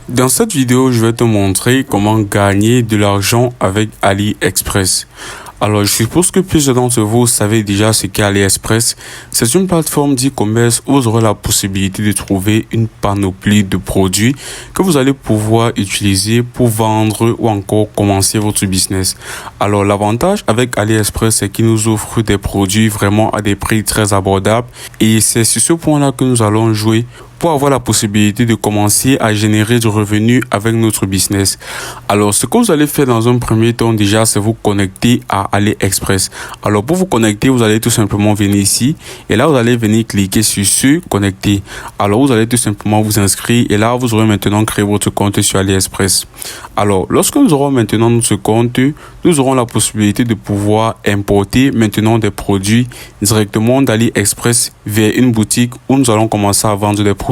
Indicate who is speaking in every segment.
Speaker 1: Dans cette vidéo, je vais te montrer comment gagner de l'argent avec AliExpress. Alors, je suppose que plusieurs d'entre vous savez déjà ce qu'est AliExpress. C'est une plateforme d'e-commerce où vous aurez la possibilité de trouver une panoplie de produits que vous allez pouvoir utiliser pour vendre ou encore commencer votre business. Alors, l'avantage avec AliExpress, c'est qu'il nous offre des produits vraiment à des prix très abordables et c'est sur ce point-là que nous allons jouer pour avoir la possibilité de commencer à générer du revenu avec notre business. Alors, ce que vous allez faire dans un premier temps, déjà, c'est vous connecter à AliExpress. Alors, pour vous connecter, vous allez tout simplement venir ici et là, vous allez venir cliquer sur se connecter. Alors, vous allez tout simplement vous inscrire et là, vous aurez maintenant créé votre compte sur AliExpress. Alors, lorsque nous aurons maintenant notre compte, nous aurons la possibilité de pouvoir importer maintenant des produits directement d'AliExpress vers une boutique où nous allons commencer à vendre des produits.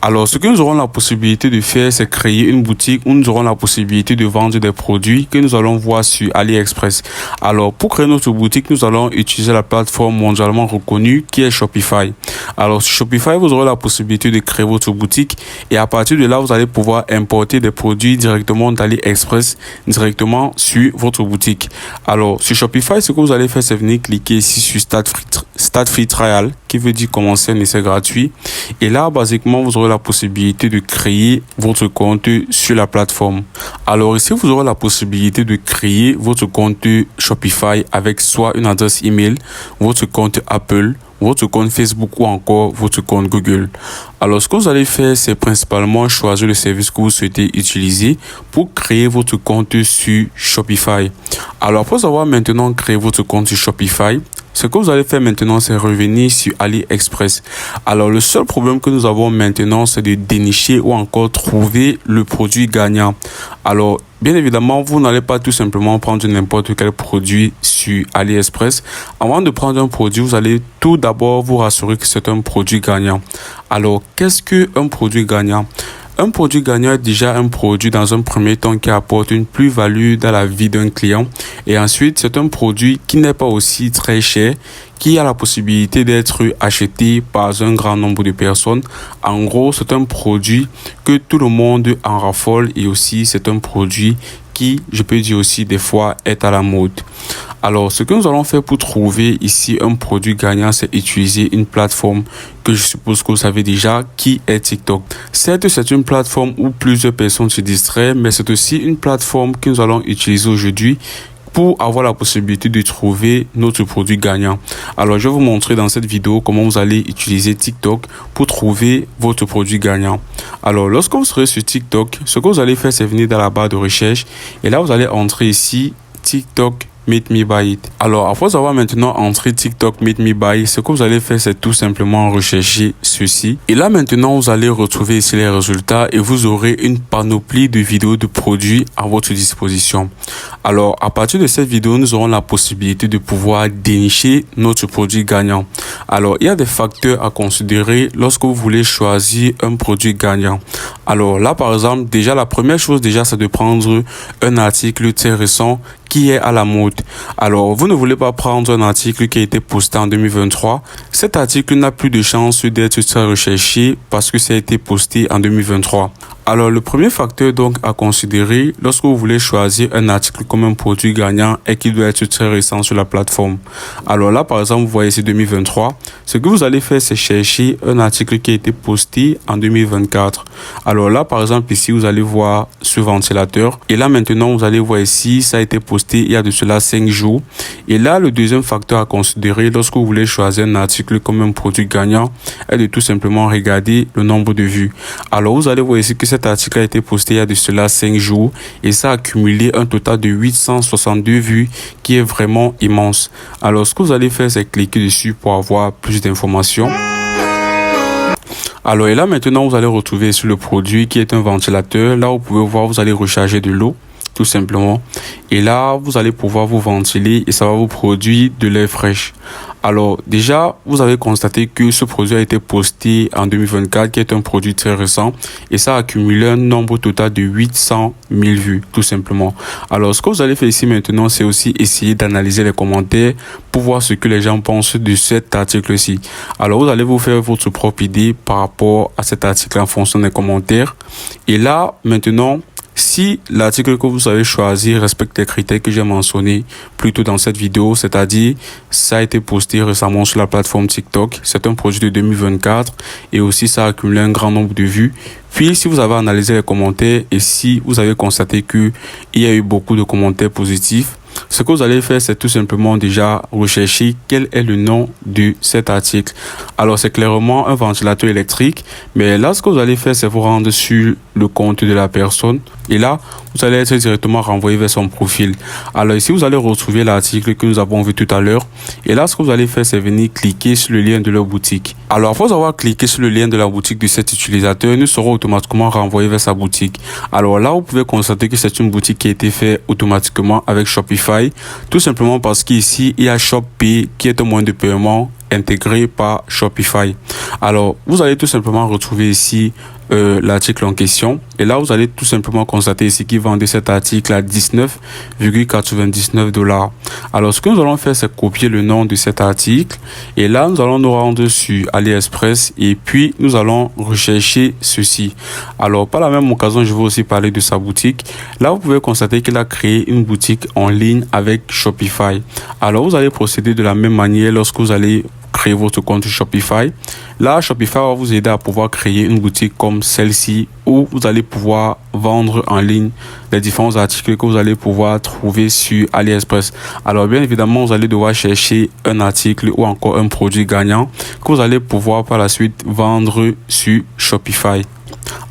Speaker 1: Alors, ce que nous aurons la possibilité de faire, c'est créer une boutique où nous aurons la possibilité de vendre des produits que nous allons voir sur AliExpress. Alors, pour créer notre boutique, nous allons utiliser la plateforme mondialement reconnue qui est Shopify. Alors, sur Shopify, vous aurez la possibilité de créer votre boutique et à partir de là, vous allez pouvoir importer des produits directement d'AliExpress directement sur votre boutique. Alors, sur Shopify, ce que vous allez faire, c'est venir cliquer ici sur Start Free Trial, qui veut dire commencer un essai gratuit. Et là, basiquement, vous aurez la possibilité de créer votre compte sur la plateforme. Alors ici, vous aurez la possibilité de créer votre compte Shopify avec soit une adresse email, votre compte Apple, votre compte Facebook ou encore votre compte Google. Alors, ce que vous allez faire, c'est principalement choisir le service que vous souhaitez utiliser pour créer votre compte sur Shopify. Alors, après avoir maintenant créé votre compte sur Shopify, ce que vous allez faire maintenant, c'est revenir sur AliExpress. Alors, le seul problème que nous avons maintenant, c'est de dénicher ou encore trouver le produit gagnant. Alors, bien évidemment, vous n'allez pas tout simplement prendre n'importe quel produit sur AliExpress. Avant de prendre un produit, vous allez tout d'abord vous rassurer que c'est un produit gagnant. Alors, qu'est-ce qu'un produit gagnant? Un produit gagnant est déjà un produit dans un premier temps qui apporte une plus-value dans la vie d'un client. Et ensuite, c'est un produit qui n'est pas aussi très cher, qui a la possibilité d'être acheté par un grand nombre de personnes. En gros, c'est un produit que tout le monde en raffole et aussi c'est un produit qui, je peux dire aussi des fois, est à la mode. Alors, ce que nous allons faire pour trouver ici un produit gagnant, c'est utiliser une plateforme que je suppose que vous savez déjà, qui est TikTok. Certes, c'est une plateforme où plusieurs personnes se distraient, mais c'est aussi une plateforme que nous allons utiliser aujourd'hui pour avoir la possibilité de trouver notre produit gagnant. Alors, je vais vous montrer dans cette vidéo comment vous allez utiliser TikTok pour trouver votre produit gagnant. Alors, lorsque vous serez sur TikTok, ce que vous allez faire, c'est venir dans la barre de recherche et là, vous allez entrer ici TikTok Meet Me Buy It. Alors, après avoir maintenant entré TikTok Meet Me Buy, ce que vous allez faire, c'est tout simplement rechercher ceci. Et là, maintenant, vous allez retrouver ici les résultats et vous aurez une panoplie de vidéos de produits à votre disposition. Alors, à partir de cette vidéo, nous aurons la possibilité de pouvoir dénicher notre produit gagnant. Alors, il y a des facteurs à considérer lorsque vous voulez choisir un produit gagnant. Alors là, par exemple, déjà, la première chose, déjà, c'est de prendre un article très récent qui est à la mode. Alors, vous ne voulez pas prendre un article qui a été posté en 2023. Cet article n'a plus de chance d'être très recherché parce que ça a été posté en 2023. Alors, le premier facteur donc à considérer lorsque vous voulez choisir un article comme un produit gagnant est qu'il doit être très récent sur la plateforme. Alors là, par exemple, vous voyez ici 2023. Ce que vous allez faire, c'est chercher un article qui a été posté en 2024. Alors là, par exemple, ici, vous allez voir ce ventilateur. Et là, maintenant, vous allez voir ici, ça a été posté il y a de cela 5 jours. Et là, le deuxième facteur à considérer lorsque vous voulez choisir un article comme un produit gagnant est de tout simplement regarder le nombre de vues. Alors, vous allez voir ici que cet article a été posté il y a de cela 5 jours et ça a accumulé un total de 862 vues qui est vraiment immense. Alors, ce que vous allez faire, c'est cliquer dessus pour avoir plus d'informations. Alors, et là, maintenant, vous allez retrouver sur le produit qui est un ventilateur. Là, vous pouvez voir, vous allez recharger de l'eau. tout simplement. Et là, vous allez pouvoir vous ventiler et ça va vous produire de l'air fraîche. Alors déjà, vous avez constaté que ce produit a été posté en 2024, qui est un produit très récent, et ça a accumulé un nombre total de 800 000 vues, tout simplement. Alors ce que vous allez faire ici maintenant, c'est aussi essayer d'analyser les commentaires pour voir ce que les gens pensent de cet article-ci. Alors vous allez vous faire votre propre idée par rapport à cet article en fonction des commentaires. Et là, maintenant, si l'article que vous avez choisi respecte les critères que j'ai mentionnés plus tôt dans cette vidéo, c'est-à-dire ça a été posté récemment sur la plateforme TikTok, c'est un projet de 2024 et aussi ça a accumulé un grand nombre de vues. Puis si vous avez analysé les commentaires et si vous avez constaté que il y a eu beaucoup de commentaires positifs, ce que vous allez faire, c'est tout simplement déjà rechercher quel est le nom de cet article. Alors, c'est clairement un ventilateur électrique, mais là, ce que vous allez faire, c'est vous rendre sur le compte de la personne. Et là, vous allez être directement renvoyé vers son profil. Alors ici, vous allez retrouver l'article que nous avons vu tout à l'heure. Et là, ce que vous allez faire, c'est venir cliquer sur le lien de leur boutique. Alors, après avoir cliqué sur le lien de la boutique de cet utilisateur, nous serons automatiquement renvoyés vers sa boutique. Alors là, vous pouvez constater que c'est une boutique qui a été faite automatiquement avec Shopify. Tout simplement parce qu'ici, il y a ShopPay qui est un moyen de paiement intégré par Shopify. Alors, vous allez tout simplement retrouver ici l'article en question. Et là, vous allez tout simplement constater ici qu'ils vendent cet article à 19,99 $. Alors, ce que nous allons faire, c'est copier le nom de cet article. Et là, nous allons nous rendre sur AliExpress et puis nous allons rechercher ceci. Alors, par la même occasion, je vais aussi parler de sa boutique. Là, vous pouvez constater qu'il a créé une boutique en ligne avec Shopify. Alors, vous allez procéder de la même manière lorsque vous allez créer votre compte Shopify. Là, Shopify va vous aider à pouvoir créer une boutique comme celle-ci où vous allez pouvoir vendre en ligne les différents articles que vous allez pouvoir trouver sur AliExpress. Alors, bien évidemment, vous allez devoir chercher un article ou encore un produit gagnant que vous allez pouvoir par la suite vendre sur Shopify.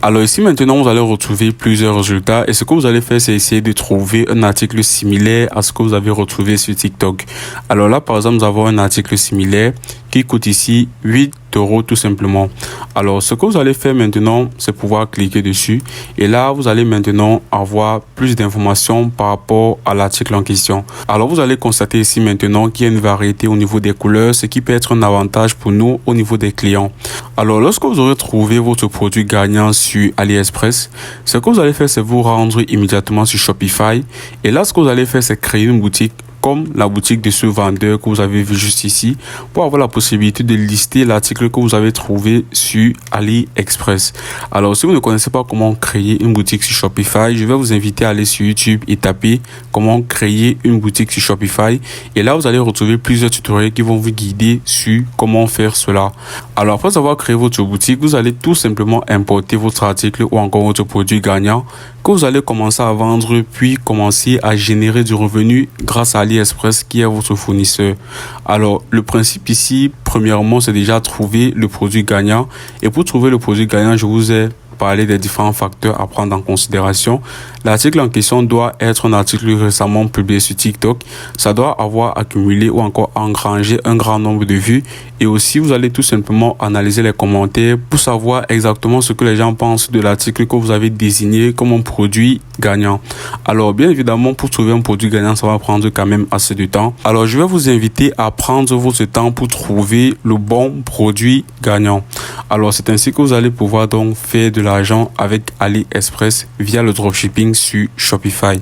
Speaker 1: Alors ici maintenant vous allez retrouver plusieurs résultats et ce que vous allez faire c'est essayer de trouver un article similaire à ce que vous avez retrouvé sur TikTok. Alors là par exemple nous avons un article similaire qui coûte ici 8 € tout simplement. Alors ce que vous allez faire maintenant c'est pouvoir cliquer dessus et là vous allez maintenant avoir plus d'informations par rapport à l'article en question. Alors vous allez constater ici maintenant qu'il y a une variété au niveau des couleurs, ce qui peut être un avantage pour nous au niveau des clients. Alors lorsque vous aurez trouvé votre produit gagnant sur AliExpress, ce que vous allez faire c'est vous rendre immédiatement sur Shopify et là ce que vous allez faire c'est créer une boutique comme la boutique de ce vendeur que vous avez vu juste ici pour avoir la possibilité de lister l'article que vous avez trouvé sur AliExpress. Alors si vous ne connaissez pas comment créer une boutique sur Shopify, je vais vous inviter à aller sur YouTube et taper comment créer une boutique sur Shopify et là vous allez retrouver plusieurs tutoriels qui vont vous guider sur comment faire cela. Alors après avoir créé votre boutique, vous allez tout simplement importer votre article ou encore votre produit gagnant que vous allez commencer à vendre puis commencer à générer du revenu grâce à AliExpress qui est votre fournisseur. Alors le principe ici premièrement c'est déjà trouver le produit gagnant et pour trouver le produit gagnant je vous ai parler des différents facteurs à prendre en considération. L'article en question doit être un article récemment publié sur TikTok. Ça doit avoir accumulé ou encore engrangé un grand nombre de vues. Et aussi, vous allez tout simplement analyser les commentaires pour savoir exactement ce que les gens pensent de l'article que vous avez désigné comme un produit gagnant. Alors, bien évidemment, pour trouver un produit gagnant, ça va prendre quand même assez de temps. Alors, je vais vous inviter à prendre votre temps pour trouver le bon produit gagnant. Alors, c'est ainsi que vous allez pouvoir donc faire de l'argent avec AliExpress via le dropshipping sur Shopify.